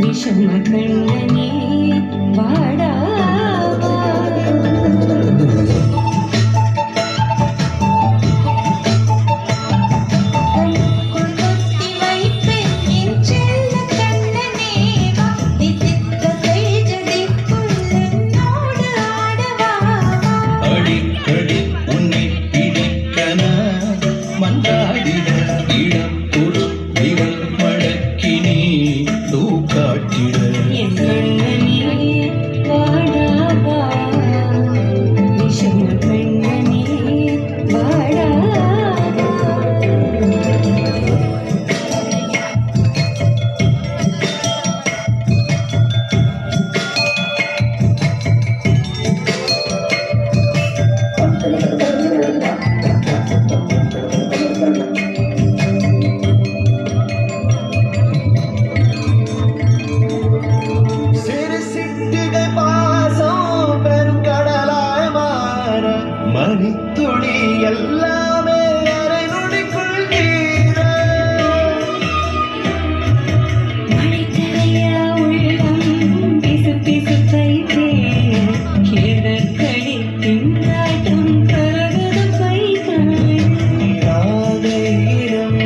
விஷமக்கண்ணனே வாடா மணித்துளி எல்லாமே அரை நொடிக்குள் நீர மழைத்தரையா உள்ளம் பிசு பிசு பைத்தே கிழக்கடி திண்டாட்டம் கருது பைத்தாய் யாதையிடம்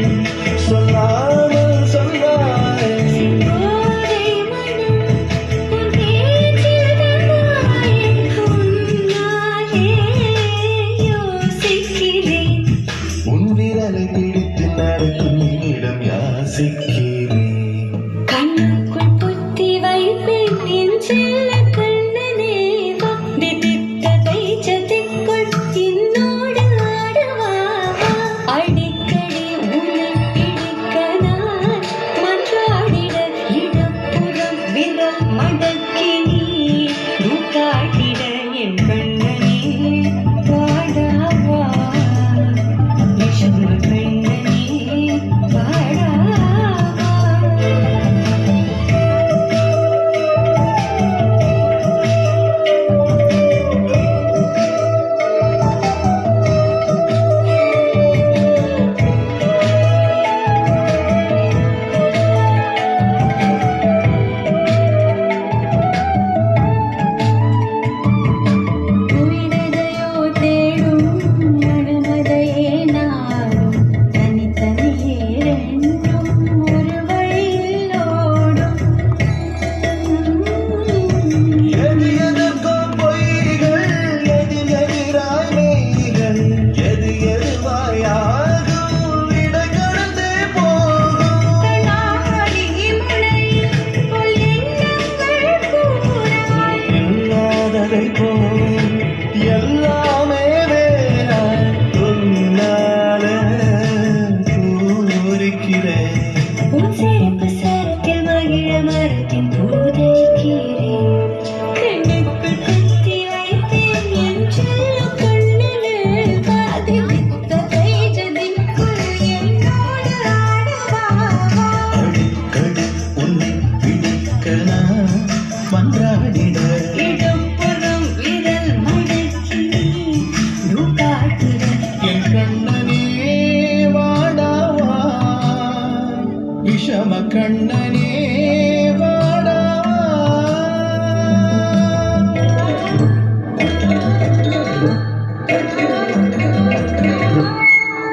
சொல்லாமல் சொல்லாய் கோதை மனம் உன் பேச்சில் தந்தாயே உன்னாலே உன் விரலை பிடித்து நடக்கும் இடம் யாசிக்கிறேன் கண்ணுக்குள் புத்தி வைப்பேன் என் செல்ல கண்ணனே தித்தித்த தைச்சதிக்குள் என்னோடு ஆடவா அடிக்கடி உன்னை பிடிக்க நான் மன்றாடிட இடப்புறம் விரல் மடக்கி நீ காட்டிட என் கண்ணனே வாடாவா எல்லாமே வேணாம் உன்னால பூரிக்கிறேன் உன் சிறப்பு சரத்தில் மகிழ மரத்தின் பூதைக்கிறேன் கண்ணுக்குள் குத்தி வைத்தேன் என் செல்ல கண்ணனே காதலித்த கைஜதிக்குள் என்னோடு ஆடவா அடிக்கடி உன்னை பிடிக்க நான் மன்றாடிட இடப்புறம் விரல் மடக்கி காட்டிட என் கண்ணனே வாடாவா விஷம கண்ண